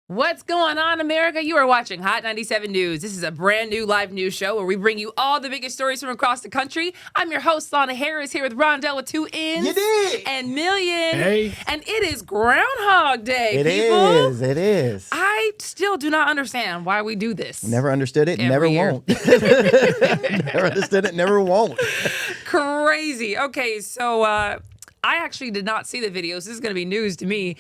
What's going on, America? You are watching Hot 97 News. This is a brand new live news show where we bring you all the biggest stories from across the country. I'm your host, Lana Harris, here with Rondell with 2 N's. You did. And Million. Hey. And it is Groundhog Day, It people. is. It is. I still do not understand why we do this. Never understood it. Every Never year. won't. Never understood it. Never won't. Crazy. Okay, so I actually did not see the videos. This is going to be news to me.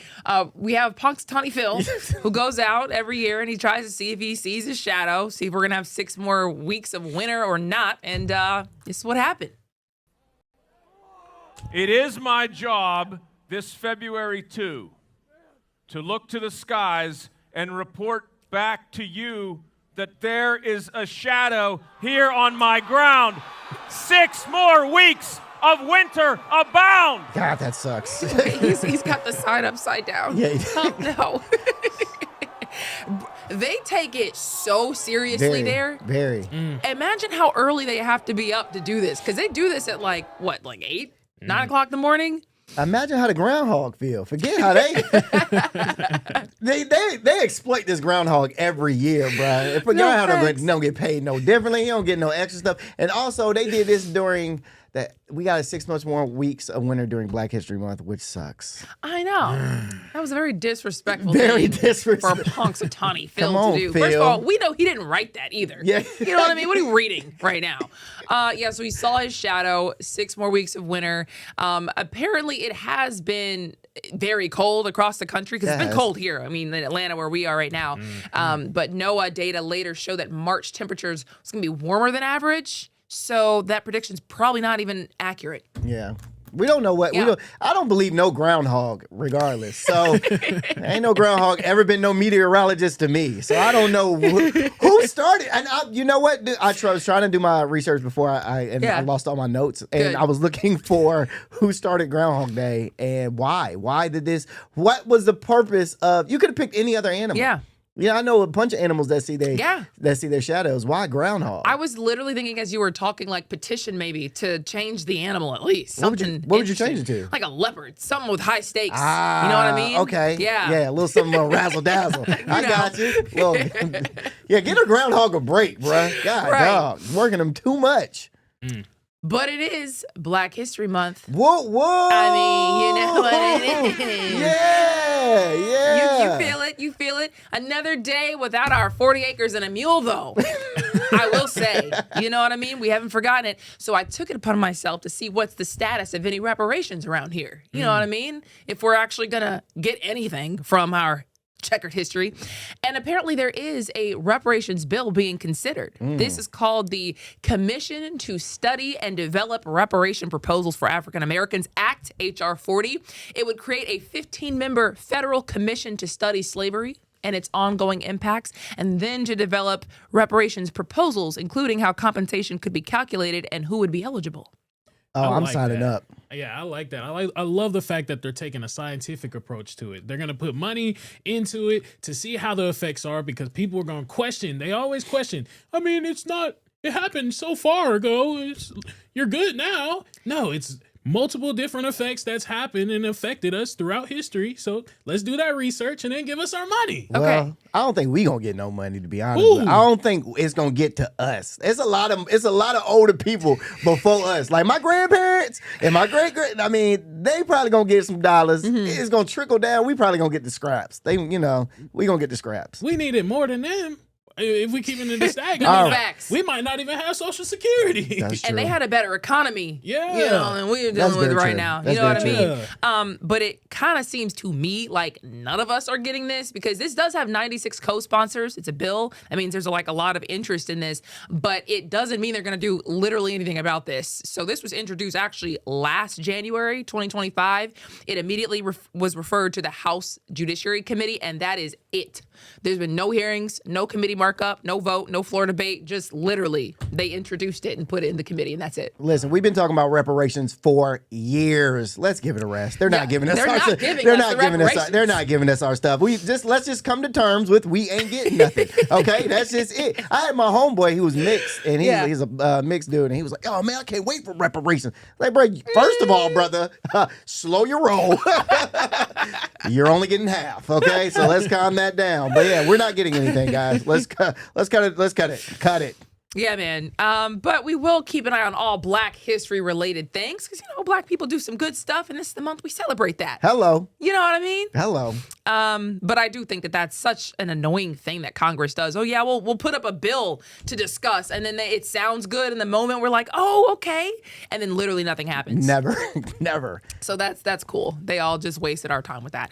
We have Punxsutawney Phil, who goes out every year and he tries to see if he sees his shadow, see if we're going to have 6 more weeks of winter or not. And this is what happened. It is my job this February 2 to look to the skies and report back to you that there is a shadow here on my ground. 6 more weeks of winter abound. God, that sucks. He's got the sign upside down. Yeah. Oh, no. They take it so seriously there. Very. Imagine how early they have to be up to do this, because they do this at like 8, 9 o'clock in the morning. Imagine how the groundhog feel. Forget how they exploit this groundhog every year, bro. Forget how they don't get paid no differently. You don't get no extra stuff. And also, they did this during that. We got 6 months more weeks of winter during Black History Month, which sucks. I know. That was a very disrespectful Very thing disrespectful. for Punxsutawney Phil Come on, to do. Phil. First of all, we know he didn't write that either. Yeah. You know what I mean? What are you reading right now? So he saw his shadow, 6 more weeks of winter. Apparently, it has been very cold across the country because it's been cold here. I mean, in Atlanta, where we are right now. But NOAA data later show that March temperatures was going to be warmer than average. So that prediction's probably not even accurate. Yeah. We don't know what. Yeah. I don't believe no groundhog, regardless. So ain't no groundhog ever been no meteorologist to me. So I don't know who started. And you know what? I was trying to do my research before I lost all my notes. And Good. I was looking for who started Groundhog Day and why. Why did this? What was the purpose of? You could have picked any other animal. Yeah. Yeah, I know a bunch of animals that see their shadows. Why groundhog? I was literally thinking as you were talking, like petition maybe to change the animal at least. What would you change it to? Like a leopard, something with high stakes. You know what I mean? Okay. Yeah. Yeah, a little something razzle dazzle. I got you. Well, yeah, get a groundhog a break, bruh. God, Right. dog, working them too much. But it is Black History Month. Whoa. I mean, you know what it is. Yeah. You feel it. Another day without our 40 acres and a mule, though. I will say, you know what I mean? We haven't forgotten it. So I took it upon myself to see what's the status of any reparations around here. You know what I mean? If we're actually going to get anything from our checkered history. And apparently there is a reparations bill being considered. This is called the Commission to Study and Develop Reparation Proposals for African Americans Act, H.R. 40. It would create a 15-member federal commission to study slavery and its ongoing impacts, and then to develop reparations proposals, including how compensation could be calculated and who would be eligible. Oh, I'm like signing that. up. Yeah, I like that. I love the fact that they're taking a scientific approach to it. They're going to put money into it to see how the effects are, because people are going to question. They always question. I mean, it happened so far ago. You're good now. No, it's multiple different effects that's happened and affected us throughout history. So let's do that research and then give us our money. Okay. Well, I don't think we gonna get no money, to be honest. Ooh. I don't think it's gonna get to us. It's a lot of older people before us. Like my grandparents and my great. I mean, they probably gonna get some dollars. It's gonna trickle down. We probably gonna get the scraps. We gonna get the scraps. We need it more than them. If we keep it in the stagnant, Facts. we might not even have Social Security. That's true. And they had a better economy, Yeah. you know, than we're That's dealing with very right true. now. That's You know what I very mean? But it kind of seems to me like none of us are getting this, because this does have 96 co-sponsors. It's a bill. That means there's a lot of interest in this, but it doesn't mean they're going to do literally anything about this. So this was introduced actually last January, 2025. It immediately was referred to the House Judiciary Committee, and that is it. There's been no hearings, no committee markup, no vote, no floor debate. Just literally, they introduced it and put it in the committee, and that's it. Listen, we've been talking about reparations for years. Let's give it a rest. They're not giving us our stuff. They're not giving us our stuff. Let's just come to terms with we ain't getting nothing. Okay, that's just it. I had my homeboy who was mixed, and he's a mixed dude, and he was like, "Oh man, I can't wait for reparations." Like, bro, first of all, brother, slow your roll. You're only getting half. Okay, so let's calm that down. down. But yeah, we're not getting anything, guys. Let's cut it. Yeah, man. But we will keep an eye on all Black history related things because, Black people do some good stuff. And this is the month we celebrate that. Hello. You know what I mean? Hello. But I do think that that's such an annoying thing that Congress does. Oh, yeah, we'll put up a bill to discuss. And then it sounds good in the moment. We're like, oh, okay. And then literally nothing happens. Never. So that's cool. They all just wasted our time with that.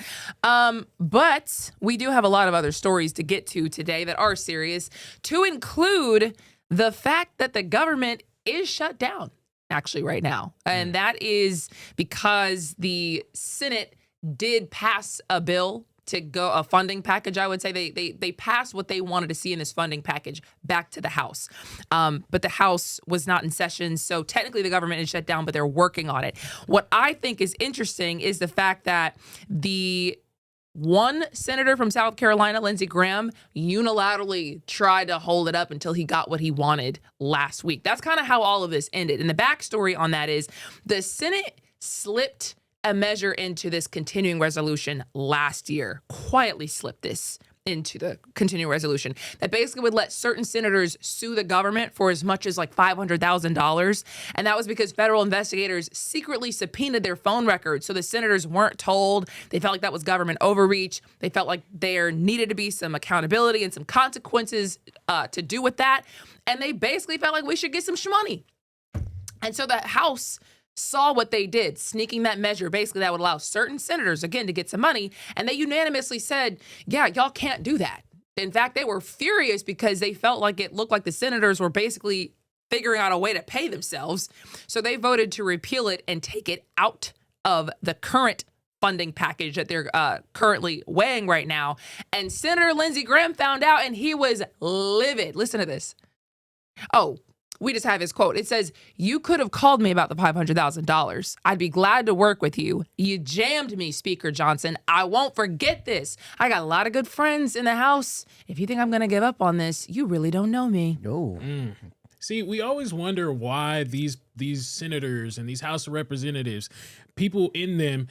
But we do have a lot of other stories to get to today that are serious, to include the fact that the government is shut down actually right now. And that is because the Senate did pass a bill to go, a funding package, I would say. They passed what they wanted to see in this funding package back to the House. But the House was not in session, so technically the government is shut down, but they're working on it. What I think is interesting is the fact that the one senator from South Carolina, Lindsey Graham, unilaterally tried to hold it up until he got what he wanted last week. That's kind of how all of this ended. And the backstory on that is the Senate slipped a measure into this continuing resolution last year, quietly slipped this into the continuing resolution that basically would let certain senators sue the government for as much as like $500,000. And that was because federal investigators secretly subpoenaed their phone records. So the senators weren't told. They felt like that was government overreach. They felt like there needed to be some accountability and some consequences to do with that. And they basically felt like we should get some shmoney. And so the House saw what they did, sneaking that measure, basically that would allow certain senators, again, to get some money. And they unanimously said, yeah, y'all can't do that. In fact, they were furious because they felt like it looked like the senators were basically figuring out a way to pay themselves. So they voted to repeal it and take it out of the current funding package that they're currently weighing right now. And Senator Lindsey Graham found out and he was livid. Listen to this. Oh, we just have his quote. It says, "You could have called me about the $500,000. I'd be glad to work with you. You jammed me, Speaker Johnson. I won't forget this. I got a lot of good friends in the House. If you think I'm going to give up on this, you really don't know me." No. See, we always wonder why these senators and these House of Representatives, people in them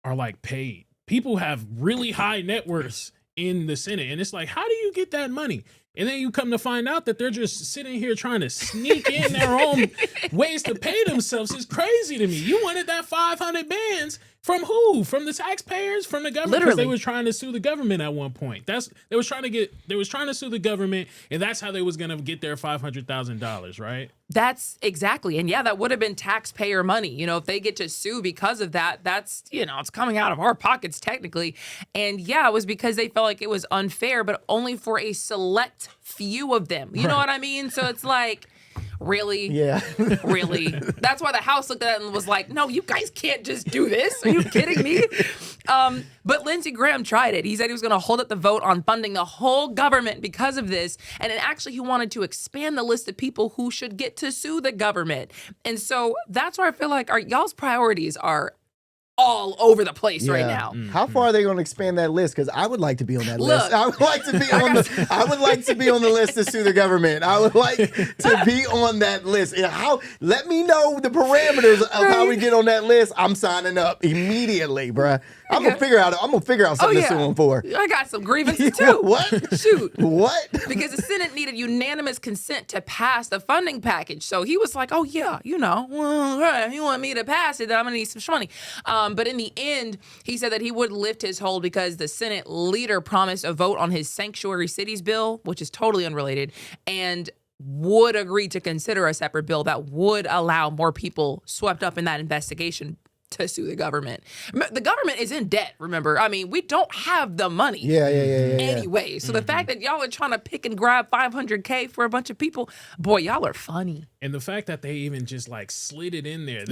are like paid. People have really high net worths in the Senate. And it's like, how do you get that money? And then you come to find out that they're just sitting here trying to sneak in their own ways to pay themselves. It's crazy to me. You wanted that 500 bands from who? From the taxpayers? From the government? Because they were trying to sue the government at one point. They was trying to sue the government, and that's how they was gonna get their $500,000, right? That's exactly. And yeah, that would have been taxpayer money. If they get to sue because of that, that's, it's coming out of our pockets technically. And yeah, it was because they felt like it was unfair, but only for a select few of them. You know what I mean? So it's like, really? Yeah. Really? That's why the House looked at it and was like, no, you guys can't just do this. Are you kidding me? But Lindsey Graham tried it. He said he was going to hold up the vote on funding the whole government because of this. And then actually he wanted to expand the list of people who should get to sue the government. And so that's where I feel like y'all's priorities are all over the place right now. Mm-hmm. How far are they going to expand that list? Because I would like to be on that list. I would like to be on the. I would like to be on the list to sue the government. I would like to be on that list. Let me know the parameters of how we get on that list. I'm signing up immediately, bruh. I'm gonna figure out something to sue them for. I got some grievances too. What? Shoot. What? Because the Senate needed unanimous consent to pass the funding package. So he was like, "Oh yeah, you want me to pass it? Then I'm gonna need some money." But in the end, he said that he would lift his hold because the Senate leader promised a vote on his sanctuary cities bill, which is totally unrelated, and would agree to consider a separate bill that would allow more people swept up in that investigation to sue the government. The government is in debt, remember? I mean, we don't have the money. Yeah. Anyway, so the fact that y'all are trying to pick and grab $500K for a bunch of people, boy, y'all are funny. And the fact that they even just like slid it in there.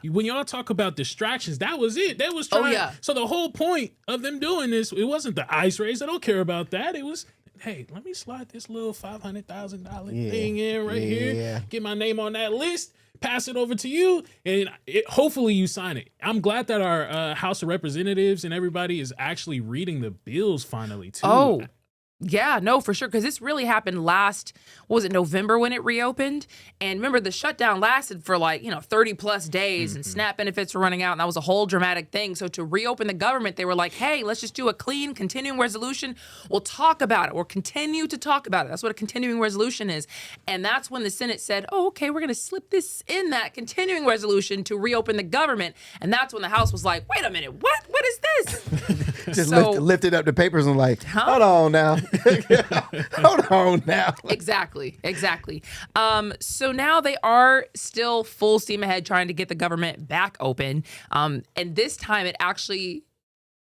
When y'all talk about distractions, that was it. They was trying. So the whole point of them doing this, it wasn't the ice race. I don't care about that. It was, hey, let me slide this little $500,000 thing in here. Get my name on that list. Pass it over to you, and hopefully you sign it. I'm glad that our House of Representatives and everybody is actually reading the bills finally, too. Oh, Yeah, no, for sure. Because this really happened November when it reopened? And remember, the shutdown lasted for 30 plus days and SNAP benefits were running out. And that was a whole dramatic thing. So to reopen the government, they were like, hey, let's just do a clean continuing resolution. We'll talk about it. We'll continue to talk about it. That's what a continuing resolution is. And that's when the Senate said, oh, okay, we're going to slip this in that continuing resolution to reopen the government. And that's when the House was like, wait a minute, what is this? Just lifted up the papers and like, hold on now. Hold on now. Exactly. So now they are still full steam ahead trying to get the government back open. And this time it actually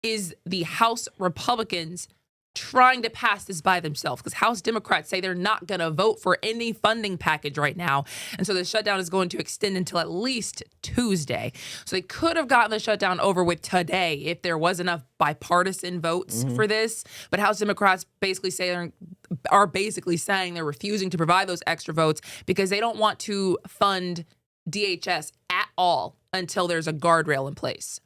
is the House Republicans trying to pass this by themselves because House Democrats say they're not going to vote for any funding package right now. And so the shutdown is going to extend until at least Tuesday. So they could have gotten the shutdown over with today if there was enough bipartisan votes for this. But House Democrats basically saying they're refusing to provide those extra votes because they don't want to fund DHS at all until there's a guardrail in place.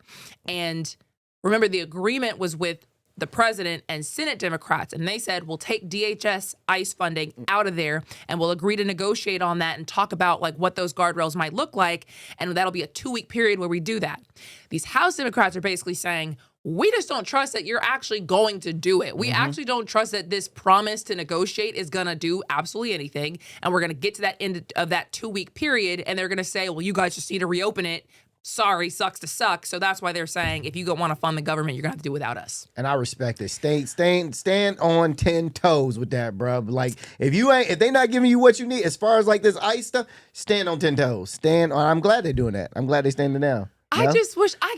And remember, the agreement was with the president and Senate Democrats, and they said, we'll take DHS ICE funding out of there and we'll agree to negotiate on that and talk about what those guardrails might look like. And that'll be a 2-week period where we do that. These House Democrats are basically saying, we just don't trust that you're actually going to do it. We actually don't trust that this promise to negotiate is going to do absolutely anything. And we're going to get to that end of that 2-week period. And they're going to say, well, you guys just need to reopen it. Sorry, sucks to suck. So that's why they're saying if you want to fund the government, you're gonna have to do without us. And I respect it. Stand on 10 toes with that, bro. If they not giving you what you need as far as this ICE stuff, stand on 10 toes. I'm glad they're doing that. I'm glad they standing down. I just wish, I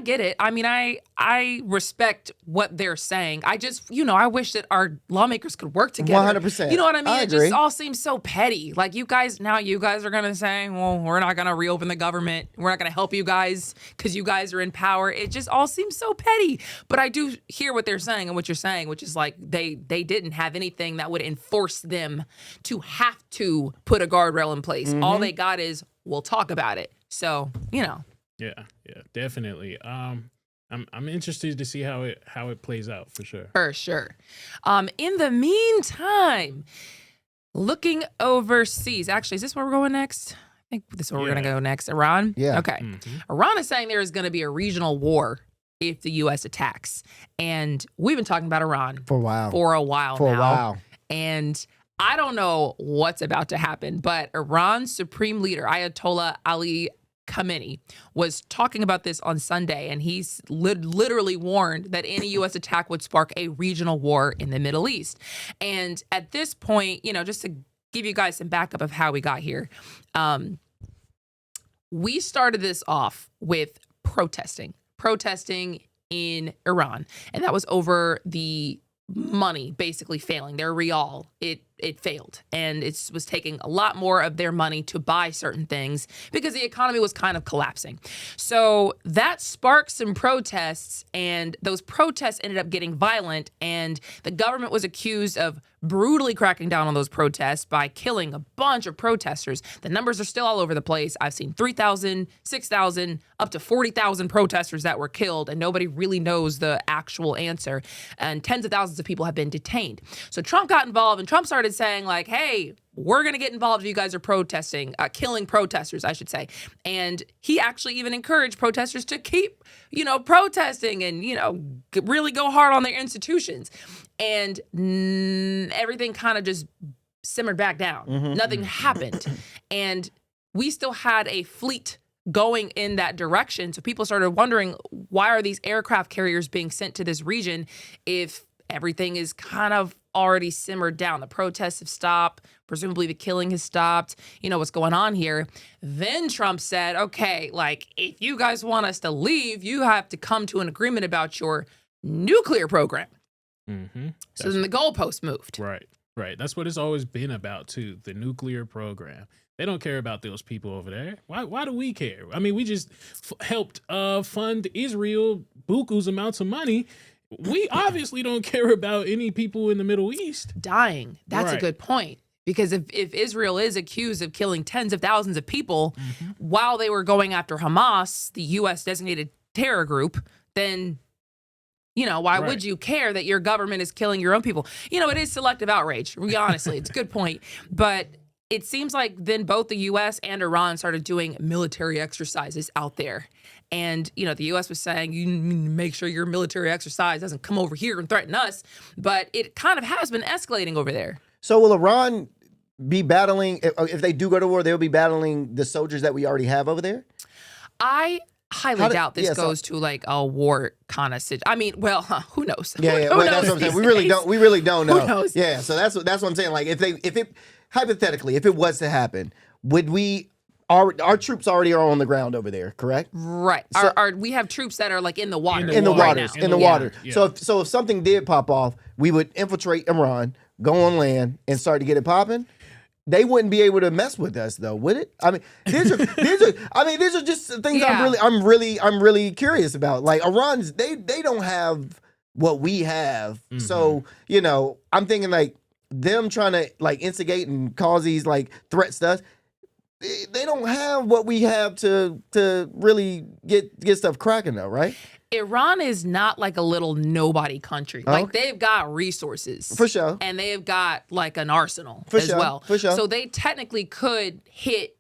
get it. I respect what they're saying. I just, I wish that our lawmakers could work together. 100%. You know what I mean? I It agree. just all seems so petty. You guys are going to say, well, we're not going to reopen the government. We're not going to help you guys because you guys are in power. It just all seems so petty. But I do hear what they're saying and what you're saying, which is they didn't have anything that would enforce them to have to put a guardrail in place. All they got is, we'll talk about it. So, Yeah, definitely. I'm interested to see how it plays out for sure. For sure. In the meantime, looking overseas. Actually, is this where we're going next? I think this is where we're going to go next. Iran? Yeah. Okay. Iran is saying there is going to be a regional war if the U.S. attacks. And we've been talking about Iran For a while. For a while. And I don't know what's about to happen, but Iran's supreme leader, Ayatollah Ali Khamenei, was talking about this on Sunday, and he's literally warned that any U.S. attack would spark a regional war in the Middle East. And at this point, just to give you guys some backup of how we got here, we started this off with protesting in Iran, and that was over the money basically failing. Their rial, it failed, and it was taking a lot more of their money to buy certain things because the economy was kind of collapsing. So that sparked some protests, and those protests ended up getting violent, and the government was accused of brutally cracking down on those protests by killing a bunch of protesters. The numbers are still all over the place. I've seen 3,000, 6,000, up to 40,000 protesters that were killed, and nobody really knows the actual answer. And tens of thousands of people have been detained. So Trump got involved, and Trump started saying hey, we're going to get involved if you guys are protesting, killing protesters, I should say. And he actually even encouraged protesters to keep, protesting and, really go hard on their institutions. And everything kind of just simmered back down. Nothing happened. And we still had a fleet going in that direction. So people started wondering, why are these aircraft carriers being sent to this region if everything is kind of already simmered down? The protests have stopped. Presumably the killing has stopped. What's going on here. Then Trump said, okay, if you guys want us to leave, you have to come to an agreement about your nuclear program. So then the goalpost moved. Right. That's what it's always been about too. The nuclear program. They don't care about those people over there. Why do we care? I mean, we just helped fund Israel buku's amounts of money. We obviously don't care about any people in the Middle East dying. That's a good point. Because if Israel is accused of killing tens of thousands of people while they were going after Hamas, the U.S. designated terror group, then You know, why would you care that your government is killing your own people? You know, it is selective outrage. Honestly, it's a good point. But it seems like then both the U.S. and Iran started doing military exercises out there. And, you know, the U.S. was saying, you make sure your military exercise doesn't come over here and threaten us. But it kind of has been escalating over there. So will Iran be battling, if they do go to war, they'll be battling the soldiers that we already have over there? I highly doubt this goes to like a war kind of situation. I mean, well, who knows? Yeah. Who Well, knows that's what I'm saying. We really don't know. Who knows? Yeah. So that's what I'm saying. Like if it hypothetically, if it was to happen, would we? Our troops already are on the ground over there, correct? Right. So, we have troops that are like in the water. In the water. Yeah. So if something did pop off, we would infiltrate Iran, go on land, and start to get it popping. They wouldn't be able to mess with us, though, would it? I mean, these are just things I'm really curious about. Like Iran's, they don't have what we have, so you know, I'm thinking like them trying to like instigate and cause these like threats to us. They don't have what we have to really get stuff cracking, though, right? Iran is not like a little nobody country. Like they've got resources. For sure. And they've got like an arsenal well. For sure. So they technically could hit,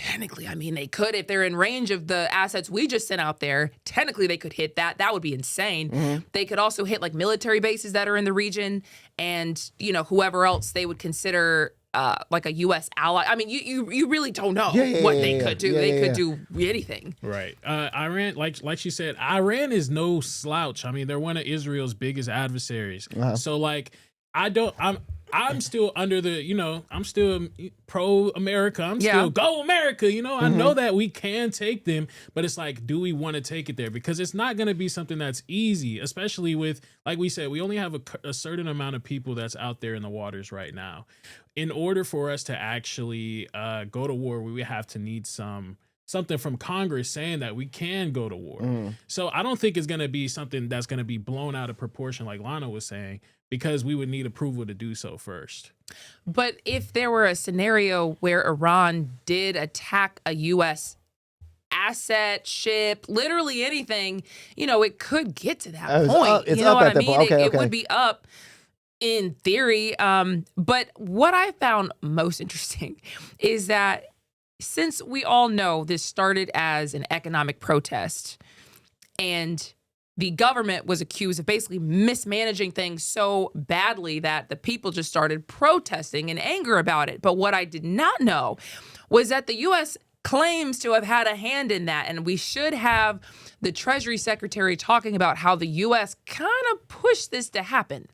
I mean, they could, if they're in range of the assets we just sent out there, technically they could hit that. That would be insane. They could also hit like military bases that are in the region and, you know, whoever else they would consider like a U.S. ally. I mean, you really don't know what they could do. They could do anything. Right. Iran, like she said, Iran is no slouch. I mean, they're one of Israel's biggest adversaries. So like, I'm still under the, you know, I'm still pro-America. I'm still go America. You know, I know that we can take them, but it's like, do we want to take it there? Because it's not going to be something that's easy, especially with, like we said, we only have a certain amount of people that's out there in the waters right now. In order for us to actually go to war, we would have to need something from Congress saying that we can go to war. So I don't think it's going to be something that's going to be blown out of proportion, like Lana was saying, because we would need approval to do so first. But if there were a scenario where Iran did attack a U.S. asset, ship, literally anything, you know, it could get to that point. You know what I mean? It would be up in theory. But what I found most interesting is that since we all know this started as an economic protest and the government was accused of basically mismanaging things so badly that the people just started protesting in anger about it. But what I did not know was that the U.S. claims to have had a hand in that. And we should have the Treasury Secretary talking about how the U.S. kind of pushed this to happen.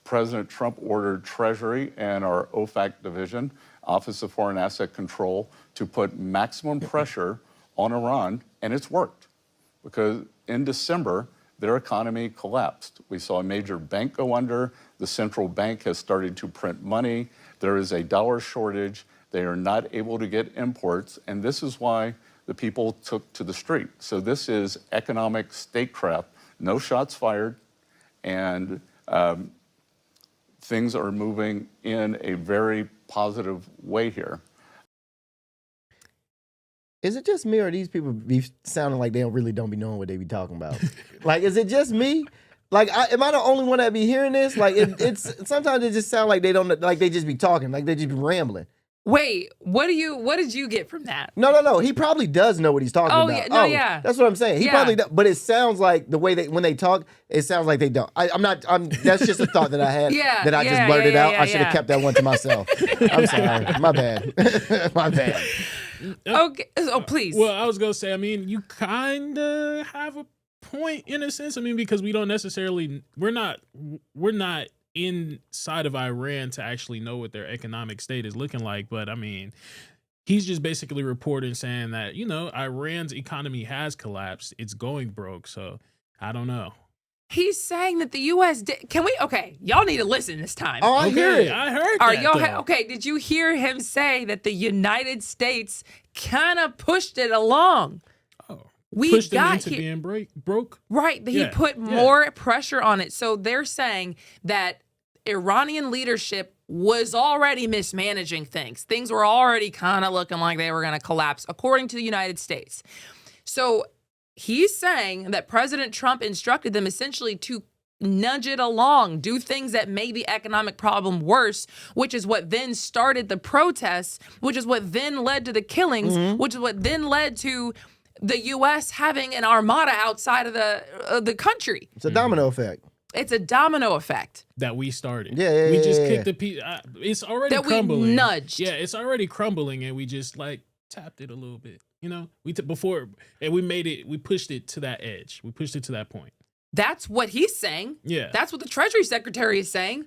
President Trump ordered Treasury and our OFAC division, Office of Foreign Asset Control, to put maximum pressure on Iran, and it's worked. Because in December, their economy collapsed. We saw a major bank go under. The central bank has started to print money. There is a dollar shortage. They are not able to get imports. And this is why the people took to the street. So this is economic statecraft. No shots fired. And things are moving in a very positive way here. Is it just me, or these people be sounding like they don't be knowing what they be talking about? Like, is it just me? Like, am I the only one that be hearing this? Like, it's sometimes it just sound like they don't, like they just be talking, like they just be rambling. Wait, what did you get from that? No. He probably does know what he's talking about. Yeah. That's what I'm saying. He probably does, but it sounds like the way when they talk, it sounds like they don't. That's just a thought that I had that I just blurted out. I should have kept that one to myself. I'm sorry. My bad. My bad. Okay. Oh, please. Well, I was going to say, I mean, you kind of have a point in a sense. I mean, because we don't necessarily, we're not inside of Iran to actually know what their economic state is looking like. But I mean, he's just basically reporting saying that, you know, Iran's economy has collapsed. It's going broke. So I don't know. He's saying that the U.S. Okay, y'all need to listen this time. Oh, I hear it. I heard Are that, y'all okay, did you hear him say that the United States kind of pushed it along? Oh. We pushed got them into being broke? Right, he put more pressure on it. So they're saying that Iranian leadership was already mismanaging things. Things were already kind of looking like they were going to collapse, according to the United States. So he's saying that President Trump instructed them essentially to nudge it along, do things that made the economic problem worse, which is what then started the protests, which is what then led to the killings, which is what then led to the U.S. having an armada outside of the country. It's a domino effect. It's a domino effect that we started. Yeah, we just kicked the piece. It's already that crumbling. We nudged. Yeah, it's already crumbling, and we just like tapped it a little bit. You know, before, and we made it. We pushed it to that edge. We pushed it to that point. That's what he's saying. Yeah, that's what the Treasury Secretary is saying.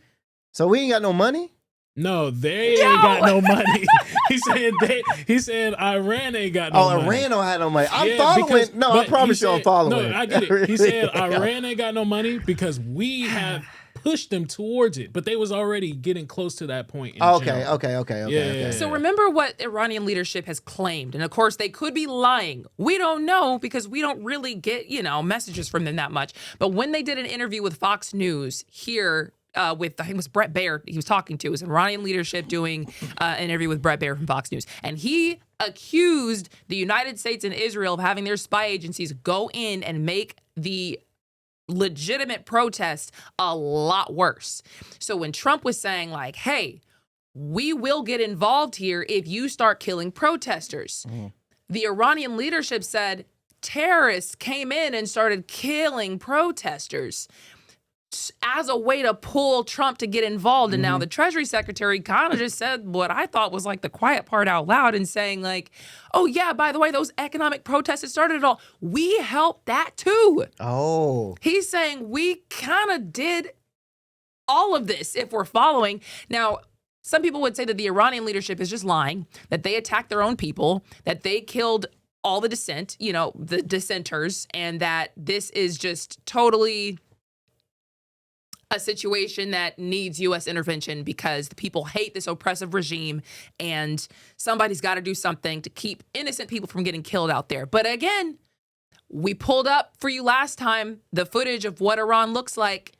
So we ain't got no money? No, they ain't got no money. He said Iran ain't got no money. Oh, Iran don't have no money. I'm following. I promise you I'm following. No, I get it. He said Iran ain't got no money because we have pushed them towards it, but they was already getting close to that point. Okay. So remember what Iranian leadership has claimed, and of course they could be lying. We don't know because we don't really get messages from them that much. But when they did an interview with Fox News here. With I think it was Brett Baer he was talking to. It was Iranian leadership doing an interview with Brett Baer from Fox News. And he accused the United States and Israel of having their spy agencies go in and make the legitimate protest a lot worse. So when Trump was saying like, hey, we will get involved here if you start killing protesters, the Iranian leadership said terrorists came in and started killing protesters as a way to pull Trump to get involved. And now the Treasury Secretary kind of just said what I thought was like the quiet part out loud and saying like, oh yeah, by the way, those economic protests that started it all, we helped that too. Oh. He's saying we kind of did all of this if we're following. Now, some people would say that the Iranian leadership is just lying, that they attacked their own people, that they killed all the the dissenters, and that this is just totally a situation that needs U.S. intervention because the people hate this oppressive regime and somebody's got to do something to keep innocent people from getting killed out there. But again, we pulled up for you last time the footage of what Iran looks like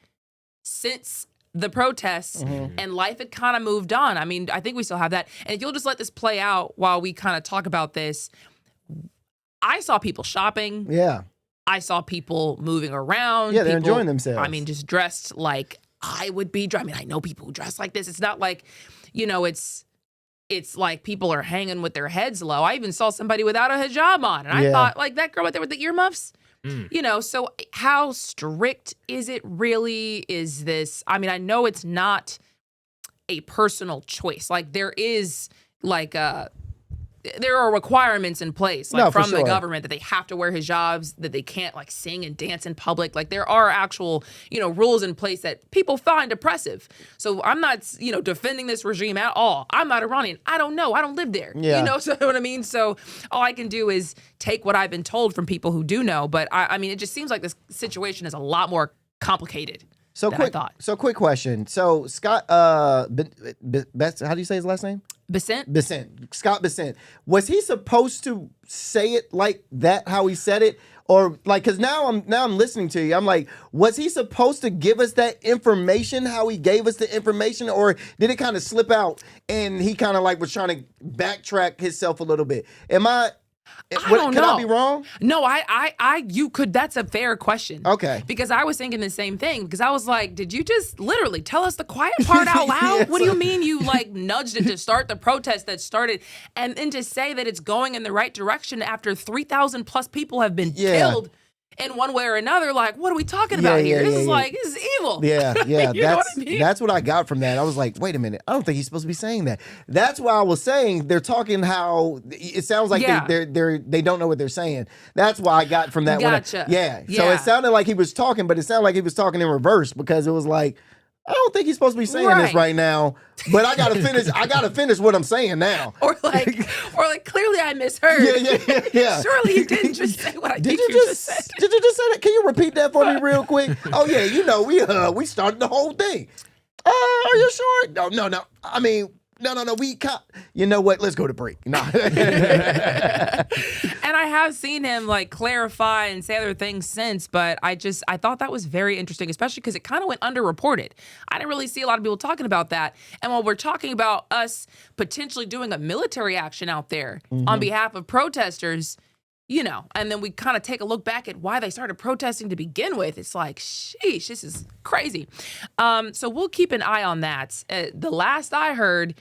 since the protests, and life had kind of moved on. I mean, I think we still have that. And if you'll just let this play out while we kind of talk about this, I saw people shopping. Yeah. I saw people moving around. Yeah, they're enjoying themselves. I mean, just dressed like I would be. I mean, I know people who dress like this. It's not like, it's like people are hanging with their heads low. I even saw somebody without a hijab on. And I thought, like, that girl right there with the earmuffs. So how strict is it really? Is this, I mean, I know it's not a personal choice. Like, there is, like, there are requirements in place, like from the government, that they have to wear hijabs, that they can't like sing and dance in public. Like there are actual, rules in place that people find oppressive. So I'm not, defending this regime at all. I'm not Iranian. I don't know. I don't live there. Yeah. So you know what I mean? So all I can do is take what I've been told from people who do know. But I mean, it just seems like this situation is a lot more complicated. Quick question. So Scott, how do you say his last name? Bessent. Scott Bessent. Was he supposed to say it like that, how he said it? Or like, cause now I'm listening to you. I'm like, was he supposed to give us that information, how he gave us the information? Or did it kind of slip out and he kind of like was trying to backtrack himself a little bit? I don't know. Could I be wrong? No, you could. That's a fair question. Okay. Because I was thinking the same thing. Because I was like, did you just literally tell us the quiet part out loud? Yes. What do you mean you like nudged it to start the protest that started, and then to say that it's going in the right direction after 3,000 plus people have been killed in one way or another? Like, what are we talking about here? This is evil. Yeah. Know what I mean? That's what I got from that. I was like, wait a minute. I don't think he's supposed to be saying that. That's why I was saying they're talking how it sounds like they don't know what they're saying. That's why I got from that. Gotcha. So it sounded like he was talking, but it sounded like he was talking in reverse, because it was like, I don't think he's supposed to be saying this right now, but I gotta finish. I gotta finish what I'm saying now. Or clearly I misheard. Yeah. Surely you didn't just say what I think you just said. Did you just say that? Can you repeat that for me real quick? Oh yeah, we started the whole thing. Are you sure? No. I mean, no. You know what? Let's go to break. No. And I have seen him like clarify and say other things since, but I thought that was very interesting, especially because it kind of went underreported. I didn't really see a lot of people talking about that. And while we're talking about us potentially doing a military action out there on behalf of protesters, you know, and then we kind of take a look back at why they started protesting to begin with. It's like, sheesh, this is crazy. So we'll keep an eye on that. The last I heard,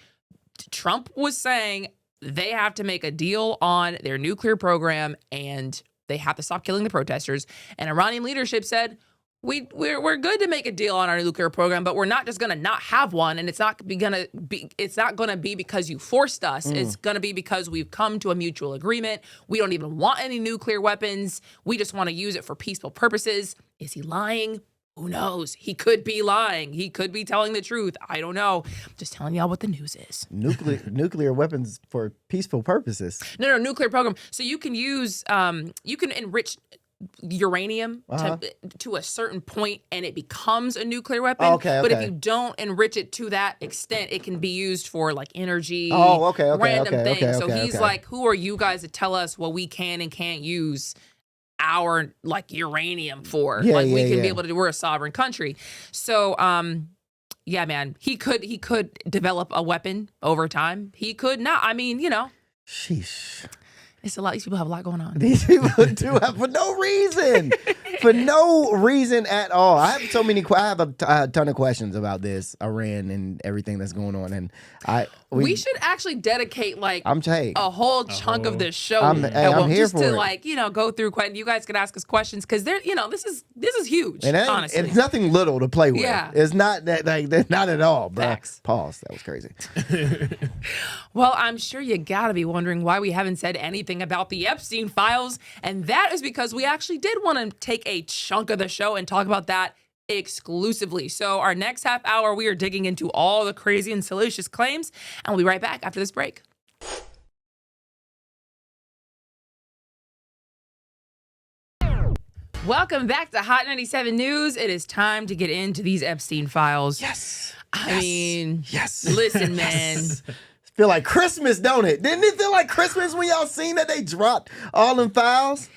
Trump was saying they have to make a deal on their nuclear program and they have to stop killing the protesters. And Iranian leadership said, we're good to make a deal on our nuclear program, but we're not just going to not have one. And it's not going to be because you forced us. It's going to be because we've come to a mutual agreement. We don't even want any nuclear weapons. We just want to use it for peaceful purposes. Is he lying? Who knows? He could be lying. He could be telling the truth. I don't know. I'm just telling y'all what the news is. Nuclear weapons for peaceful purposes. No, nuclear program. So you can use, you can enrich uranium to a certain point and it becomes a nuclear weapon. But if you don't enrich it to that extent, it can be used for like energy, random things. So he's like, who are you guys to tell us what we can and can't use our like uranium for? We can be able to do, we're a sovereign country. So yeah, man, he could develop a weapon over time. He could not. I mean, you know. Sheesh. It's a lot. These people have a lot going on. These people do have for no reason. For no reason at all. I have a ton of questions about this, Iran and everything that's going on. And we should actually dedicate like a whole chunk of this show. I'm here just for to it. like, you know, go through questions. You guys can ask us questions because they're, you know, this is huge. And honestly, it's nothing little to play with. Yeah. It's not that like not at all, bro. Facts. Pause. That was crazy. Well, I'm sure you gotta be wondering why we haven't said anything about the Epstein Files, and that is because we actually did want to take a chunk of the show and talk about that exclusively. So our next half hour, we are digging into all the crazy and salacious claims, and we'll be right back after this break. Welcome back to Hot 97 News. It is time to get into these Epstein Files. Yes. I mean, listen, man. Feel like Christmas, don't it? Didn't it feel like Christmas when y'all seen that they dropped all them files?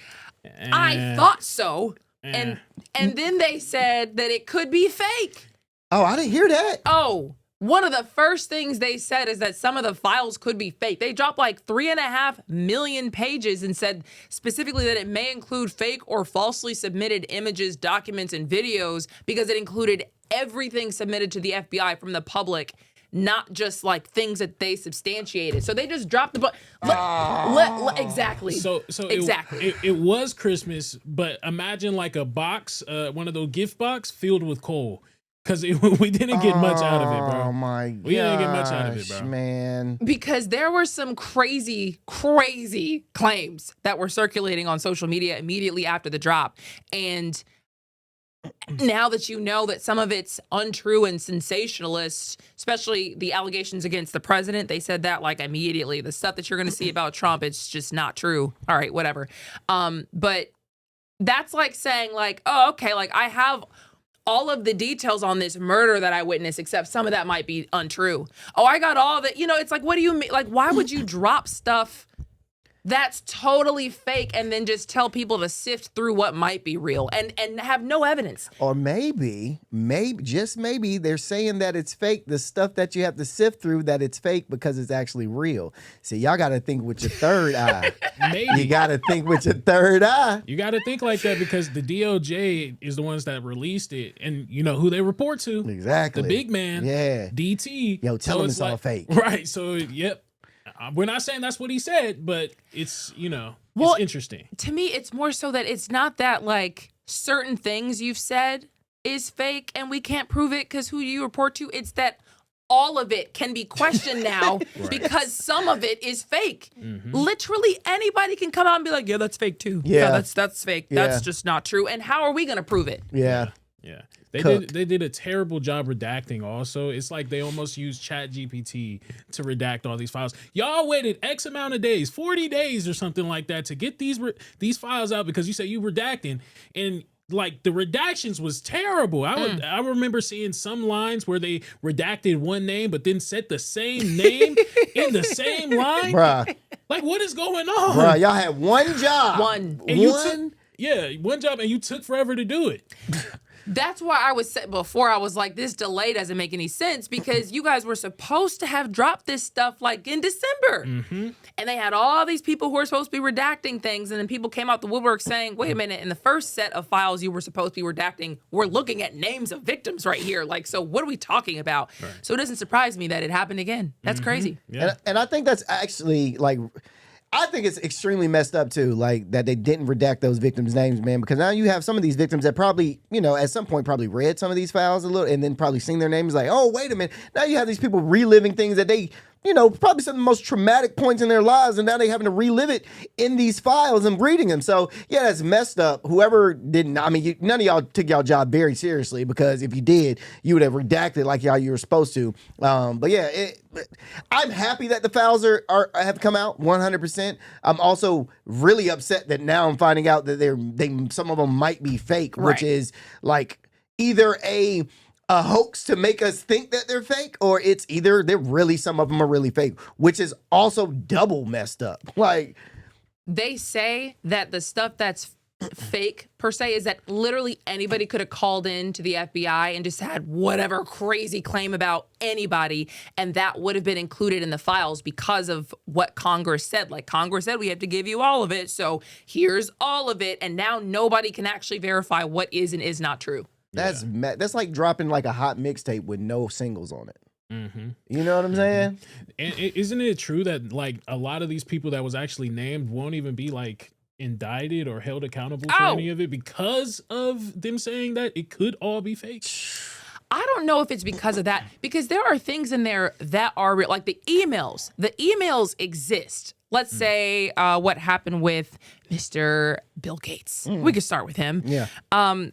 I thought so. And then they said that it could be fake. Oh, I didn't hear that. Oh, one of the first things they said is that some of the files could be fake. They dropped like 3.5 million pages and said specifically that it may include fake or falsely submitted images, documents, and videos because it included everything submitted to the FBI from the public, not just like things that they substantiated. So they just dropped the book. Exactly. So exactly. It was Christmas, but imagine like a box, one of those gift box filled with coal. Because we didn't get much out of it, bro. Oh my god. We didn't get much out of it, bro. Man. Because there were some crazy, crazy claims that were circulating on social media immediately after the drop. And now that you know that some of it's untrue and sensationalist, especially the allegations against the president, they said that like immediately. The stuff that you're going to see about Trump, it's just not true. All right, whatever. But that's like saying like, oh, okay, like I have all of the details on this murder that I witnessed, except some of that might be untrue. Oh, I got all that. You know, it's like, what do you mean? Like, why would you drop stuff that's totally fake and then just tell people to sift through what might be real and have no evidence? Or maybe, just maybe they're saying that it's fake. The stuff that you have to sift through, that it's fake because it's actually real. See, y'all got to think with your third eye. Maybe. You got to think with your third eye. You got to think like that because the DOJ is the ones that released it. And you know who they report to? Exactly. The big man. Yeah. DT. Yo, tell him it's all fake. Right. So, yep. We're not saying that's what he said, but it's, you know, well, it's interesting. To me, it's more so that it's not that like certain things you've said is fake and we can't prove it because who you report to. It's that all of it can be questioned now because some of it is fake. Mm-hmm. Literally anybody can come out and be like, yeah, that's fake too. Yeah, that's fake. Yeah. That's just not true. And how are we going to prove it? Yeah. Yeah. They did a terrible job redacting also. It's like they almost used ChatGPT to redact all these files. Y'all waited X amount of days, 40 days or something like that to get these files out because you say you redacting and like the redactions was terrible. I remember seeing some lines where they redacted one name but then said the same name in the same line. Bruh. Like what is going on? Bruh, y'all had one job. One job and you took forever to do it. That's why I was before, I was like, this delay doesn't make any sense because you guys were supposed to have dropped this stuff like in December. Mm-hmm. And they had all these people who were supposed to be redacting things. And then people came out the woodwork saying, wait a minute, in the first set of files you were supposed to be redacting, we're looking at names of victims right here. Like, so what are we talking about? Right. So it doesn't surprise me that it happened again. That's crazy. Yeah. And I think that's actually like, I think it's extremely messed up too, like that they didn't redact those victims' names, man, because now you have some of these victims that probably, you know, at some point probably read some of these files a little and then probably seen their names like, oh, wait a minute. Now you have these people reliving things that they, you know, probably some of the most traumatic points in their lives, and now they having to relive it in these files and reading them. So yeah, that's messed up. Whoever didn't, I mean, none of y'all took y'all job very seriously, because if you did, you would have redacted like y'all you were supposed to. But yeah, I'm happy that the files have come out 100%. I'm also really upset that now I'm finding out that some of them might be fake, Right. which is like either a hoax to make us think that they're fake, or it's either some of them are really fake, which is also double messed up. Like, They say that the stuff that's fake per se is that literally anybody could have called in to the FBI and just had whatever crazy claim about anybody, and that would have been included in the files because of what Congress said. Like, Congress said we have to give you all of it, so here's all of it, and now nobody can actually verify what is and is not true. that's like dropping like a hot mixtape with no singles on it. Mm-hmm. You know what I'm saying? And isn't it true that like a lot of these people that was actually named won't even be like indicted or held accountable for any of it because of them saying that it could all be fake? I don't know if it's because of that, because there are things in there that are real, like the emails. The emails exist. Let's say what happened with Mr. Bill Gates. We could start with him. Yeah.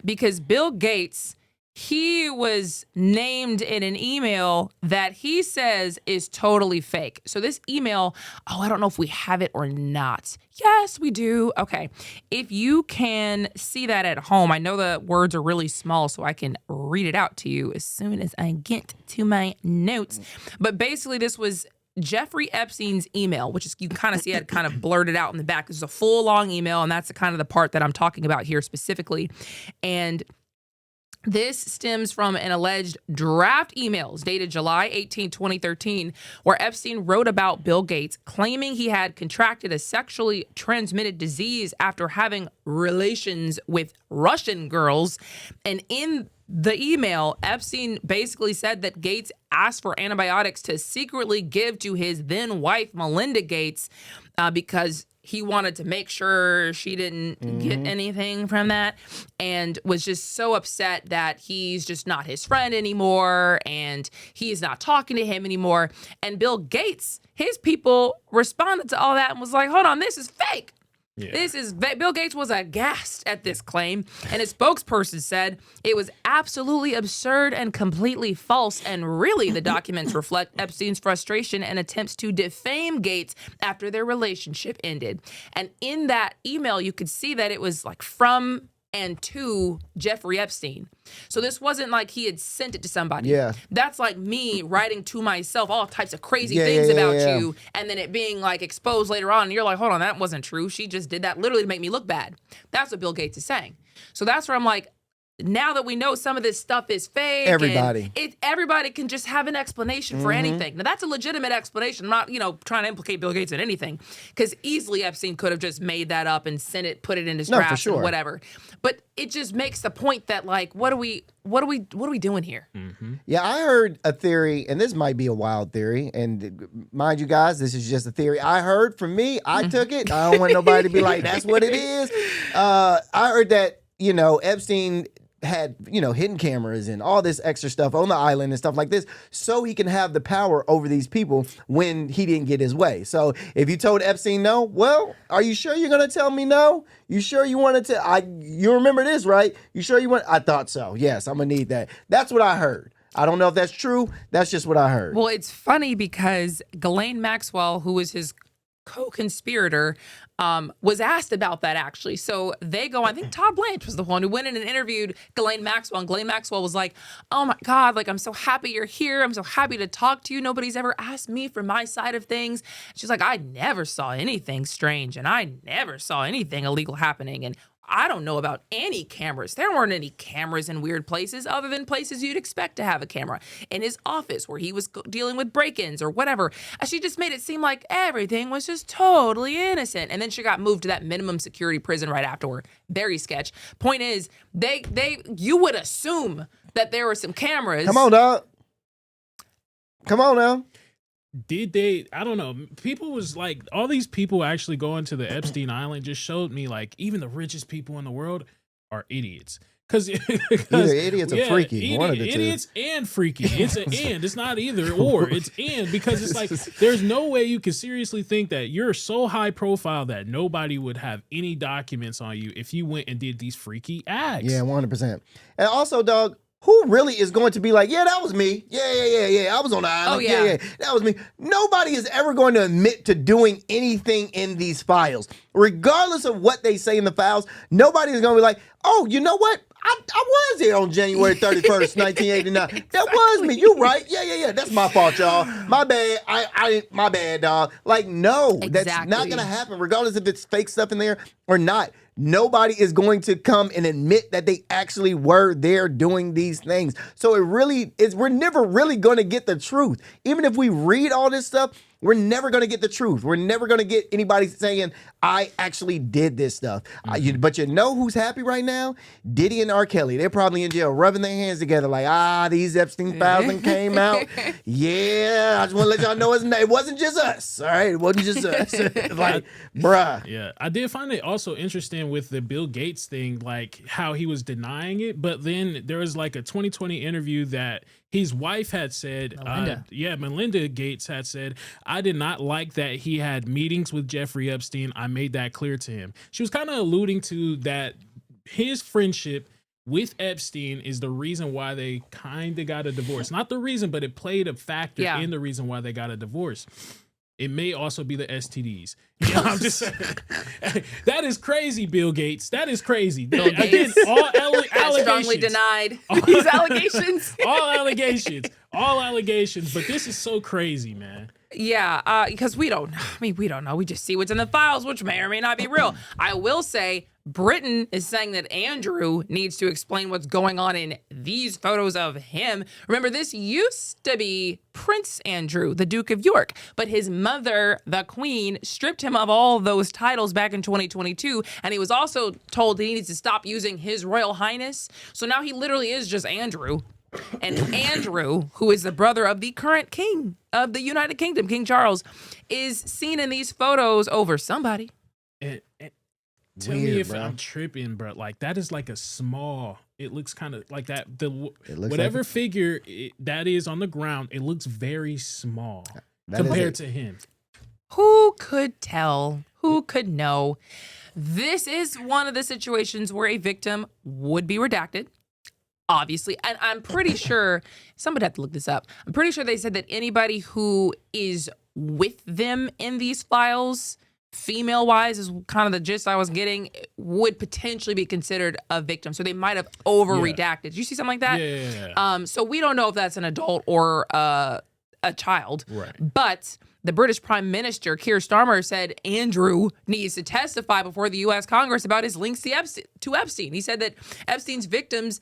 Because Bill Gates, he was named in an email that he says is totally fake. So this email, I don't know if we have it or not. Yes, we do. Okay. If you can see that at home, I know the words are really small, so I can read it out to you as soon as I get to my notes. But basically, this was Jeffrey Epstein's email, which is, you kind of see it kind of blurted out in the back. This is a full long email, and that's the kind of the part that I'm talking about here specifically. And this stems from an alleged draft emails dated July 18, 2013, where Epstein wrote about Bill Gates, claiming he had contracted a sexually transmitted disease after having relations with Russian girls. And in the email, Epstein basically said that Gates asked for antibiotics to secretly give to his then wife, Melinda Gates, because he wanted to make sure she didn't get anything from that, and was just so upset that he's just not his friend anymore and he's not talking to him anymore. And Bill Gates, his people responded to all that and was like, hold on, this is fake. Yeah. Bill Gates was aghast at this claim, and his spokesperson said it was absolutely absurd and completely false, and really the documents reflect Epstein's frustration and attempts to defame Gates after their relationship ended. And in that email, you could see that it was like from and to Jeffrey Epstein. So this wasn't like he had sent it to somebody. Yeah. That's like me writing to myself all types of crazy things about you, and then it being like exposed later on, and you're like, hold on, that wasn't true. She just did that literally to make me look bad. That's what Bill Gates is saying. So that's where I'm like, now that we know some of this stuff is fake, everybody can just have an explanation for anything. Now, that's a legitimate explanation. I'm not, trying to implicate Bill Gates in anything, because easily Epstein could have just made that up and sent it, put it in his drafts and whatever. But it just makes the point that, like, what are we doing here? Mm-hmm. Yeah, I heard a theory, and this might be a wild theory, and mind you guys, this is just a theory I heard. From me, I took it. I don't want nobody to be like, that's what it is. I heard that, Epstein had, hidden cameras and all this extra stuff on the island and stuff like this, so he can have the power over these people when he didn't get his way. So if you told Epstein no, well, are you sure you're going to tell me no? You sure you wanted to? You remember this, right? You sure you want? I thought so. Yes, I'm going to need that. That's what I heard. I don't know if that's true. That's just what I heard. Well, it's funny because Ghislaine Maxwell, who was his co-conspirator, was asked about that, actually. So they go, I think Todd Blanche was the one who went in and interviewed Ghislaine Maxwell, and Ghislaine Maxwell was like, oh my God, like, I'm so happy you're here. I'm so happy to talk to you. Nobody's ever asked me for my side of things. She's like, I never saw anything strange, and I never saw anything illegal happening. And I don't know about any cameras. There weren't any cameras in weird places other than places you'd expect to have a camera. In his office where he was dealing with break-ins or whatever. And she just made it seem like everything was just totally innocent. And then she got moved to that minimum security prison right afterward. Very sketch. Point is, you would assume that there were some cameras. Come on, dog. Come on now. Did they? I don't know. People was like, all these people actually going to the Epstein Island just showed me like even the richest people in the world are idiots. Because either idiots or freaky. One of the two. Idiots and freaky. It's an and. It's not either or. It's and, because it's like there's no way you can seriously think that you're so high profile that nobody would have any documents on you if you went and did these freaky acts. Yeah, 100%. And also, dog, who really is going to be like, yeah, that was me. Yeah. I was on the island. Oh, yeah. That was me. Nobody is ever going to admit to doing anything in these files. Regardless of what they say in the files, nobody is going to be like, oh, you know what? I was there on January 31st, 1989. That was me. You right. Yeah. That's my fault, y'all. My bad. My bad, dog. Like, no, That's not going to happen, regardless if it's fake stuff in there or not. Nobody is going to come and admit that they actually were there doing these things. So we're never really going to get the truth. Even if we read all this stuff, we're never going to get the truth. We're never going to get anybody saying, I actually did this stuff. But you know who's happy right now? Diddy and R. Kelly. They're probably in jail rubbing their hands together like, these Epstein Files came out. Yeah, I just want to let y'all know it wasn't just us. All right, it wasn't just us. Like, bruh. Yeah, I did find it also interesting with the Bill Gates thing, like how he was denying it. But then there was like a 2020 interview that his wife had said, Melinda Gates had said, I did not like that he had meetings with Jeffrey Epstein. I made that clear to him. She was kind of alluding to that his friendship with Epstein is the reason why they kind of got a divorce. Not the reason, but it played a factor in the reason why they got a divorce. It may also be the STDs. You know, I'm just saying. That is crazy, Bill Gates. That is crazy. Again, all allegations. Strongly denied these allegations. All allegations. But this is so crazy, man. Yeah, because we don't know. We just see what's in the files, which may or may not be real. I will say, Britain is saying that Andrew needs to explain what's going on in these photos of him. Remember, this used to be Prince Andrew, the Duke of York, but his mother, the Queen, stripped him of all those titles back in 2022, and he was also told he needs to stop using His Royal Highness. So now he literally is just Andrew. And Andrew, who is the brother of the current king of the United Kingdom, King Charles, is seen in these photos over somebody. Tell me if I'm tripping, bro. Like, that is like a small, it looks kind of like that. Whatever like figure that is on the ground, it looks very small compared to him. Who could tell? Who could know? This is one of the situations where a victim would be redacted. Obviously, and I'm pretty sure, somebody had to look this up. I'm pretty sure they said that anybody who is with them in these files, female-wise, is kind of the gist I was getting, would potentially be considered a victim. So they might have over-redacted. Did you see something like that? Yeah. So we don't know if that's an adult or a child. Right. But the British Prime Minister, Keir Starmer, said Andrew needs to testify before the U.S. Congress about his links to Epstein. He said that Epstein's victims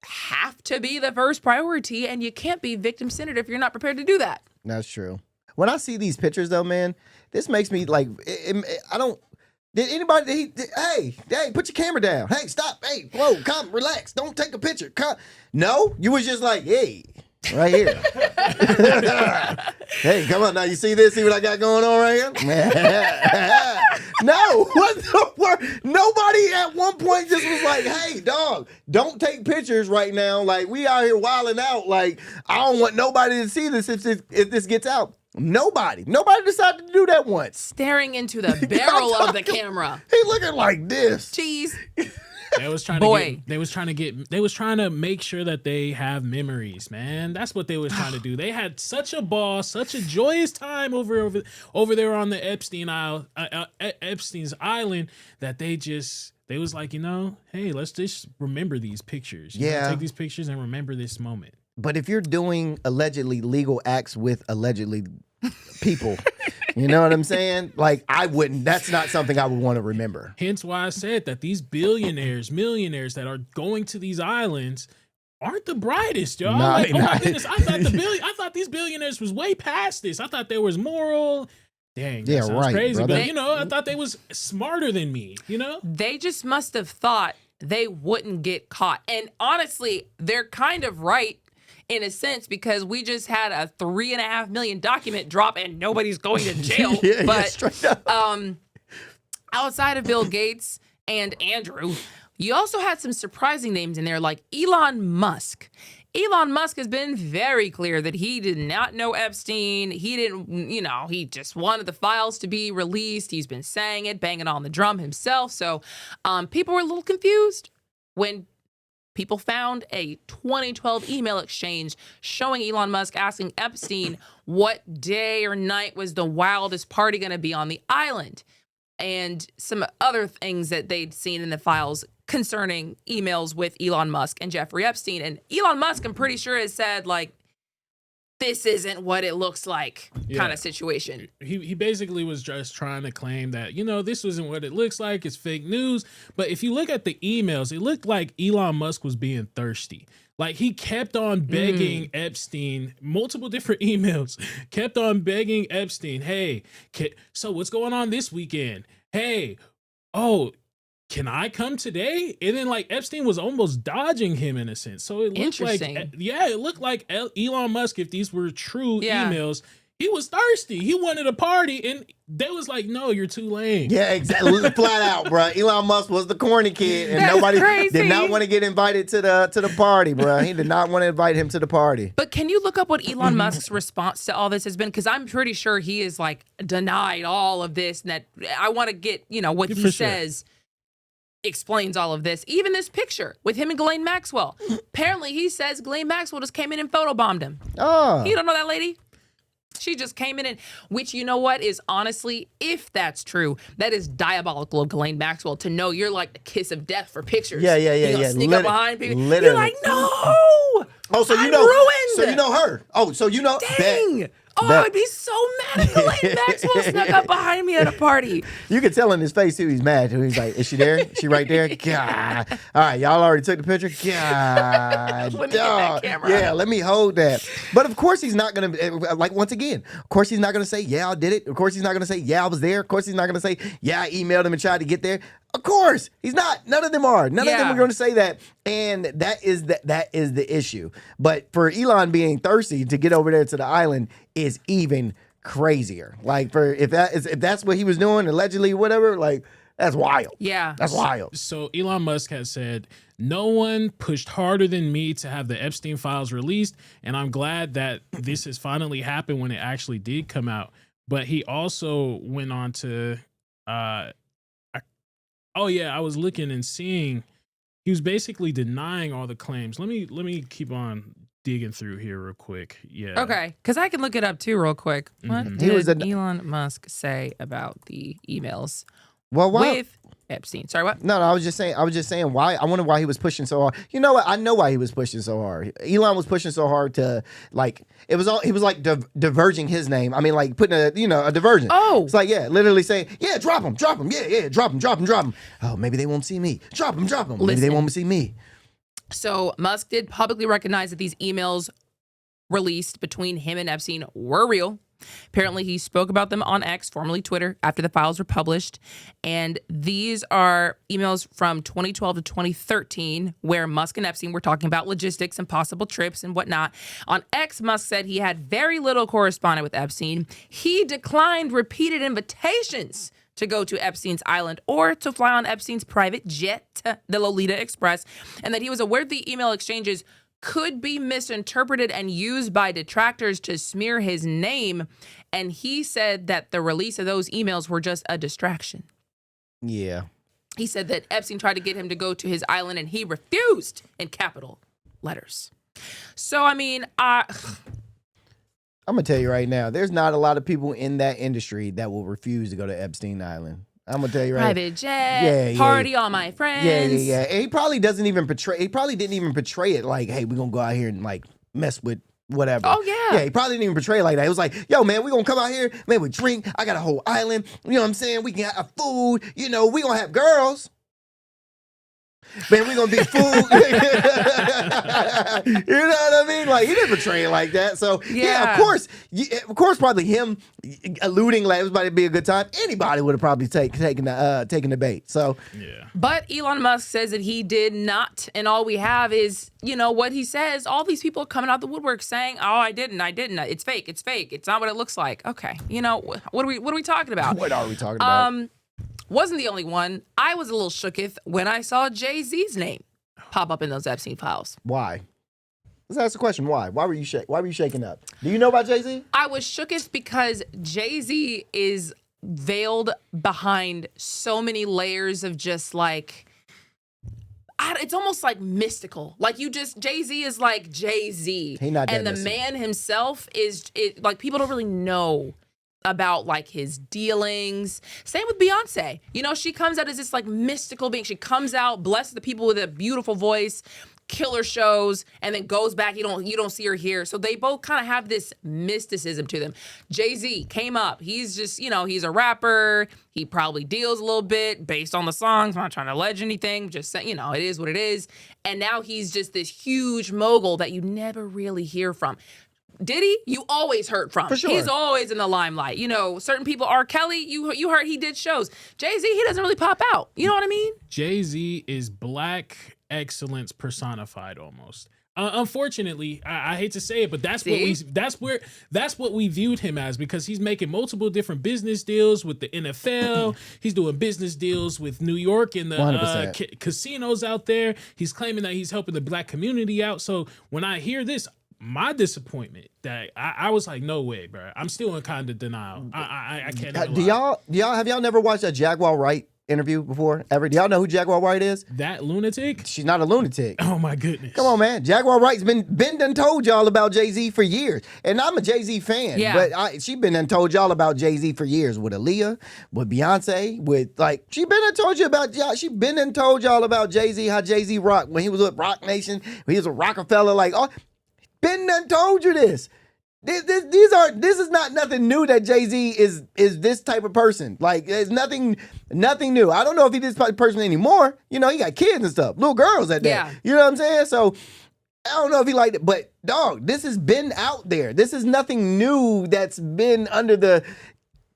have to be the first priority, and you can't be victim-centered if you're not prepared to do that. That's true. When I see these pictures, though, man, this makes me like, I don't, did anybody, hey, put your camera down. Hey, stop. Hey, whoa, come, relax. Don't take a picture. Come. No, you was just like, hey, right here. Hey, come on now. You see this? See what I got going on right here? No, what the fuck? Nobody at one point just was like, hey, dog, don't take pictures right now. Like, we out here wilding out. Like, I don't want nobody to see this if this gets out. Nobody decided to do that once. Staring into the barrel of the camera. He looking like this. Jeez. They was trying to make sure that they have memories, man. That's what they was trying to do. They had such a ball, such a joyous time over there on the Epstein's Island that they was like, hey, let's just remember these pictures. Take these pictures and remember this moment. But if you're doing allegedly legal acts with allegedly people, You know what I'm saying? Like, I wouldn't. That's not something I would want to remember. Hence why I said that these billionaires, millionaires that are going to these islands aren't the brightest, y'all. Nah, like, oh nah. my goodness, I thought these billionaires was way past this. I thought they was moral. Dang, that sounds crazy. brother. But, you know, I thought they was smarter than me, you know? They just must have thought they wouldn't get caught. And honestly, they're kind of right in a sense, because we just had a 3.5 million document drop and nobody's going to jail. But straight up. outside of Bill Gates and Andrew, you also had some surprising names in there, like Elon Musk. Elon Musk has been very clear that he did not know Epstein. He didn't, he just wanted the files to be released. He's been saying it, banging on the drum himself. So people were a little confused when people found a 2012 email exchange showing Elon Musk asking Epstein what day or night was the wildest party going to be on the island, and some other things that they'd seen in the files concerning emails with Elon Musk and Jeffrey Epstein. And Elon Musk, I'm pretty sure, has said, like, this isn't what it looks like kind of situation. He basically was just trying to claim that, this isn't what it looks like. It's fake news. But if you look at the emails, it looked like Elon Musk was being thirsty. Like, he kept on begging Epstein, multiple different emails, kept on begging Epstein, hey, so what's going on this weekend? Hey, can I come today? And then, like, Epstein was almost dodging him in a sense. So it looked it looked like Elon Musk, if these were true emails, he was thirsty. He wanted a party, and they was like, no, you're too lame. Yeah, exactly. Flat out, bro. Elon Musk was the corny kid, and nobody did not want to get invited to the party, bro. He did not want to invite him to the party. But can you look up what Elon Musk's response to all this has been? Because I'm pretty sure he is, like, denied all of this, and that I want to get, what he says explains all of this. Even this picture with him and Ghislaine Maxwell. Apparently, he says Ghislaine Maxwell just came in and photobombed him. Oh. You don't know that lady? She just came in and, which, you know what, is honestly, if that's true, that is diabolical of Ghislaine Maxwell to know you're like the kiss of death for pictures. Yeah. Sneak up behind people. Literally. You're like, no. Oh, so I'm ruined. So you know her. Oh, so you know. Dang. I would be so mad if Ghislaine Maxwell snuck up behind me at a party. You could tell in his face too. He's mad. He's like, "Is she there? Is she right there?" God. All right, y'all already took the picture. God. Let me get that camera. Yeah, let me hold that. But of course, he's not gonna once again. Of course, he's not gonna say, "Yeah, I did it." Of course, he's not gonna say, "Yeah, I was there." Of course, he's not gonna say, "Yeah, I emailed him and tried to get there." Of course, he's not. None of them are. None of them are going to say that, and that is the issue. But for Elon being thirsty to get over there to the island is even crazier. Like, if that's what he was doing, allegedly, whatever, like, that's wild. Yeah, that's wild. So Elon Musk has said, "No one pushed harder than me to have the Epstein Files released, and I'm glad that this has finally happened when it actually did come out." But he also went on to. I was looking and seeing he was basically denying all the claims. Let me keep on digging through here real quick. Yeah. Okay, because I can look it up too real quick. What did Elon Musk say about the emails with Epstein? Sorry, what? No, I was just saying why. I wonder why he was pushing so hard. You know what? I know why he was pushing so hard. Elon was pushing so hard to, like, he was like diverging his name. I mean, like, putting a diversion. Oh, it's like, literally saying, drop him, drop him, drop him. Oh, maybe they won't see me. Drop him. Maybe they won't see me. So Musk did publicly recognize that these emails released between him and Epstein were real. Apparently, he spoke about them on X, formerly Twitter, after the files were published. And these are emails from 2012 to 2013, where Musk and Epstein were talking about logistics and possible trips and whatnot. On X, Musk said he had very little correspondence with Epstein. He declined repeated invitations to go to Epstein's island or to fly on Epstein's private jet, the Lolita Express, and that he was aware the email exchanges could be misinterpreted and used by detractors to smear his name. And he said that the release of those emails were just a distraction. Yeah. He said that Epstein tried to get him to go to his island and he refused in capital letters. So, I mean, I'm going to tell you right now, there's not a lot of people in that industry that will refuse to go to Epstein Island. I'm gonna tell you right. Private jet, party, all my friends. Yeah. And he probably didn't even portray it like, hey, we're gonna go out here and like mess with whatever. Oh, yeah. Yeah, he probably didn't even portray it like that. It was like, yo, man, we gonna come out here, man, we drink. I got a whole island. You know what I'm saying? We can have food. You know, we gonna have girls. Man, we gonna be food. You know what I mean? Like, he didn't portray it like that. So yeah, of course, probably him alluding like it was about to be a good time. Anybody would have probably taken the bait. So Yeah. But Elon Musk says that he did not, and all we have is, you know, what he says. All these people are coming out the woodwork saying, "Oh, I didn't. It's fake. It's fake. It's not what it looks like." Okay, you know, what are we talking about? what are we talking about? Wasn't the only one. I was a little shooketh when I saw Jay-Z's name pop up in those Epstein files. Why? Let's ask the question. Why? Why were you shaking up? Do you know about Jay-Z? I was shooketh because Jay-Z is veiled behind so many layers of just like, it's almost like mystical. Like Jay-Z is like Jay-Z. He not that and the mystical. man himself like people don't really know about like his dealings. Same with Beyonce. You know, she comes out as this like mystical being. She comes out, blesses the people with a beautiful voice, killer shows, and then goes back. You don't see her here. So they both kind of have this mysticism to them. Jay-Z came up. He's just, you know, he's a rapper. He probably deals a little bit based on the songs. I'm not trying to allege anything. Just saying, you know, it is what it is. And now he's just this huge mogul that you never really hear from. Diddy, you always heard from. For sure. He's always in the limelight. You know, certain people, R. Kelly, you heard he did shows. Jay-Z, he doesn't really pop out. You know what I mean? Jay-Z is black excellence personified almost. Unfortunately, I hate to say it, but that's what we viewed him as, because he's making multiple different business deals with the NFL. He's doing business deals with New York and the casinos out there. He's claiming that he's helping the black community out. So when I hear this, my disappointment that I was like, no way, bro. I'm still in kind of denial. I can't. Have y'all never watched a Jaguar Wright interview before? Ever? Do y'all know who Jaguar Wright is? That lunatic? She's not a lunatic. Oh my goodness. Come on, man. Jaguar Wright's been done told y'all about Jay-Z for years. And I'm a Jay-Z fan. Yeah. But she been done told y'all about Jay-Z for years with Aaliyah, with Beyonce, she been done told you about y'all. She been done told y'all about Jay-Z, how Jay-Z rocked when he was with Rock Nation, when he was with Rockefeller, been done told you this. This is not nothing new that Jay-Z is this type of person. Like, there's nothing new. I don't know if he's this type of person anymore. You know, he got kids and stuff, little girls at that. Yeah. You know what I'm saying? So I don't know if he liked it, but dog, this has been out there. This is nothing new that's been under the.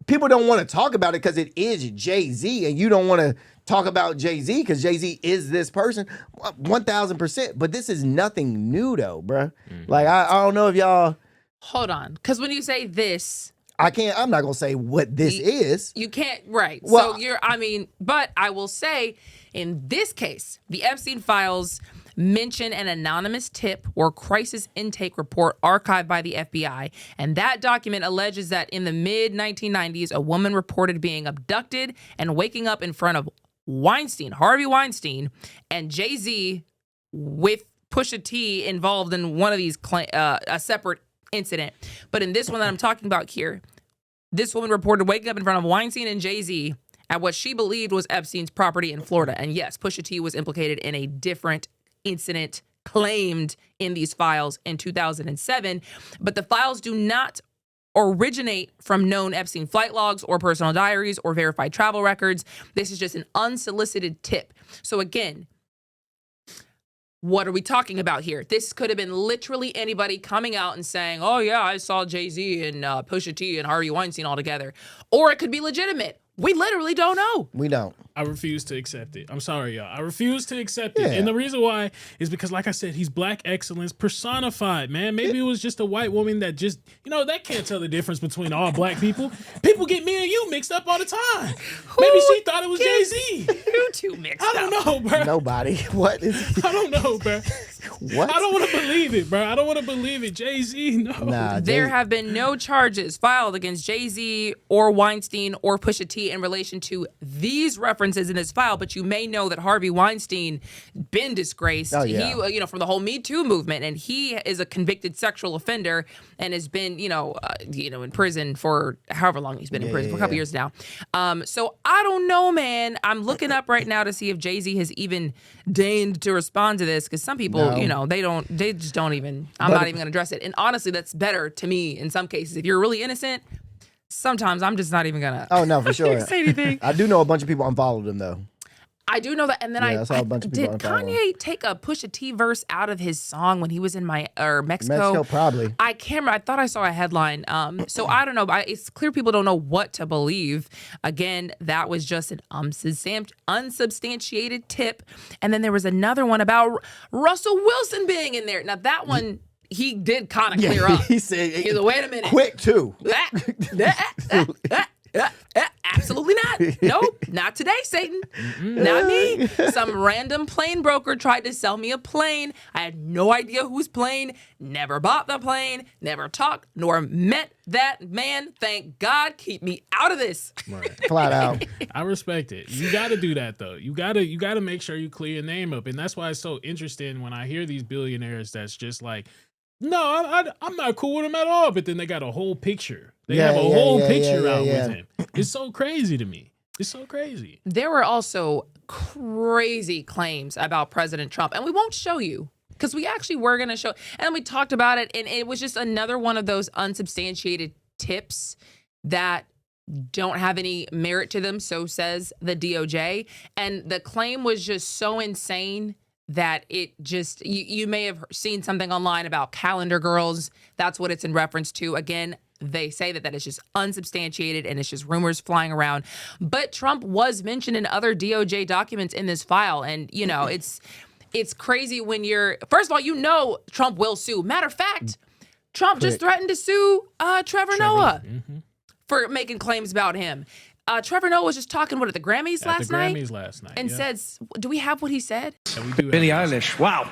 People don't want to talk about it because it is Jay-Z, and you don't want to talk about Jay-Z because Jay-Z is this person, 1,000%. But this is nothing new though, bruh. Mm-hmm. Like, I don't know if y'all. Hold on, because when you say this, I'm not gonna say what this is. You can't, right? Well, so but I will say, in this case, the Epstein Files mention an anonymous tip or crisis intake report archived by the FBI, and that document alleges that in the mid-1990s, a woman reported being abducted and waking up in front of Harvey Weinstein, and Jay-Z with Pusha T involved in one of these a separate incident. But in this one that I'm talking about here, this woman reported waking up in front of Weinstein and Jay-Z at what she believed was Epstein's property in Florida. And yes, Pusha T was implicated in a different incident claimed in these files in 2007. But the files do not originate from known Epstein flight logs or personal diaries or verified travel records. This is just an unsolicited tip. So again, what are we talking about here? This could have been literally anybody coming out and saying, oh yeah, I saw Jay-Z and Pusha T and Harvey Weinstein all together. Or it could be legitimate. We literally don't know. We don't. I refuse to accept it. I'm sorry, y'all. I refuse to accept it. And the reason why is because, like I said, he's black excellence personified, man. Maybe it was just a white woman that just, that can't tell the difference between all black people. People get me and you mixed up all the time. Maybe she thought it was Jay-Z. You two mixed up. I don't know, bro. Nobody. What is... I don't know, bro. What? I don't want to believe it, bro. I don't want to believe it. Jay-Z, no. Nah, there have been no charges filed against Jay-Z or Weinstein or Pusha T in relation to these references references in this file, but you may know that Harvey Weinstein been disgraced. Oh, yeah. He, from the whole Me Too movement, and he is a convicted sexual offender and has been, in prison for however long he's been in prison, for a couple years now. So I don't know, man. I'm looking up right now to see if Jay-Z has even deigned to respond to this, because some people, they just don't even, I'm not even going to address it. And honestly, that's better to me in some cases. If you're really innocent, sometimes I'm just not even going to Oh, no, for sure. say anything. I do know a bunch of people unfollowed him, though. I do know that. And then I saw a bunch of people did Kanye take a Pusha T verse out of his song when he was in Mexico? Mexico, probably. I can't remember. I thought I saw a headline. So I don't know. It's clear people don't know what to believe. Again, that was just an unsubstantiated tip. And then there was another one about Russell Wilson being in there. Now that one, he did kind of clear up. He said, He's like, wait a minute. Quick, too. Absolutely not. Nope, not today, Satan. Not me. Some random plane broker tried to sell me a plane. I had no idea whose plane, never bought the plane, never talked nor met that man. Thank God, keep me out of this. Right. Flat out. I respect it. You got to do that, though. You got to make sure you clear your name up. And that's why it's so interesting when I hear these billionaires that's just like, no, I'm not cool with him at all. But then they got a whole picture. They have a whole picture out with him. It's so crazy to me. It's so crazy. There were also crazy claims about President Trump, and we won't show you because we actually were going to show, and we talked about it, and it was just another one of those unsubstantiated tips that don't have any merit to them, so says the DOJ. And the claim was just so insane that it just, you may have seen something online about calendar girls. That's what it's in reference to. Again, they say that is just unsubstantiated and it's just rumors flying around. But Trump was mentioned in other DOJ documents in this file. And, it's crazy when first of all, Trump will sue. Matter of fact, Trump just threatened to sue Trevor Noah for making claims about him. Trevor Noah was just talking at the Grammys last night. And says, do we have what he said? Billie Eilish. Wow.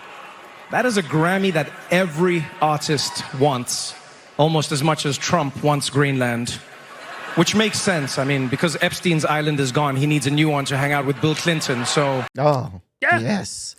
That is a Grammy that every artist wants, almost as much as Trump wants Greenland, which makes sense. I mean, because Epstein's island is gone, he needs a new one to hang out with Bill Clinton. So, yes.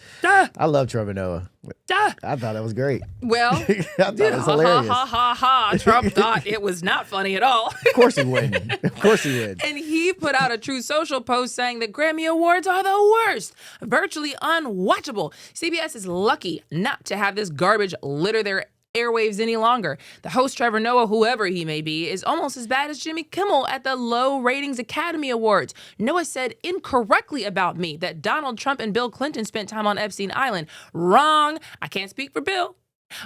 I love Trevor Noah. I thought that was great. Well, I thought it was hilarious. Trump thought it was not funny at all. Of course he would. Of course he would. And he put out a True Social post saying that Grammy Awards are the worst, virtually unwatchable. CBS is lucky not to have this garbage litter their airwaves any longer. The host, Trevor Noah, whoever he may be, is almost as bad as Jimmy Kimmel at the low ratings Academy Awards. Noah said incorrectly about me that Donald Trump and Bill Clinton spent time on Epstein Island. Wrong. I can't speak for Bill.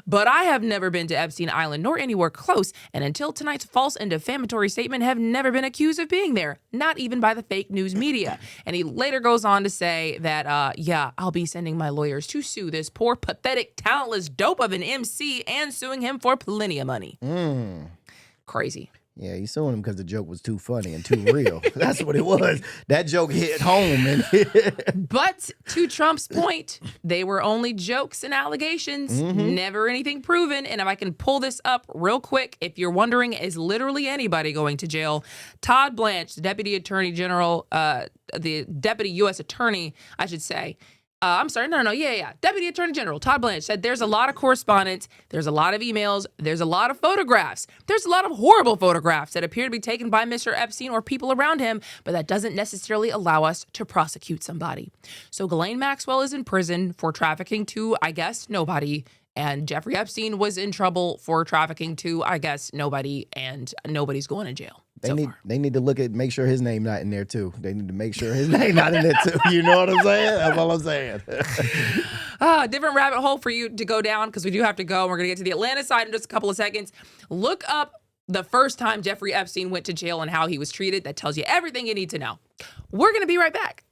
But I have never been to Epstein Island nor anywhere close, and until tonight's false and defamatory statement have never been accused of being there, not even by the fake news media. And he later goes on to say that, I'll be sending my lawyers to sue this poor, pathetic, talentless dope of an MC and suing him for plenty of money. Crazy. Yeah, he's suing him because the joke was too funny and too real. That's what it was. That joke hit home. But to Trump's point, they were only jokes and allegations, never anything proven. And if I can pull this up real quick, if you're wondering, is literally anybody going to jail? Todd Blanche, the Deputy Attorney General, the Deputy U.S. Attorney, I should say, Deputy Attorney General Todd Blanche said there's a lot of correspondence, there's a lot of emails, there's a lot of photographs. There's a lot of horrible photographs that appear to be taken by Mr. Epstein or people around him, but that doesn't necessarily allow us to prosecute somebody. So Ghislaine Maxwell is in prison for trafficking to, I guess, nobody. And Jeffrey Epstein was in trouble for trafficking to, I guess, nobody, and nobody's going to jail. They need to make sure his name not in there too. They need to make sure his name not in there too. You know what I'm saying? That's all I'm saying. Different rabbit hole for you to go down because we do have to go. We're going to get to the Atlanta side in just a couple of seconds. Look up the first time Jeffrey Epstein went to jail and how he was treated. That tells you everything you need to know. We're going to be right back.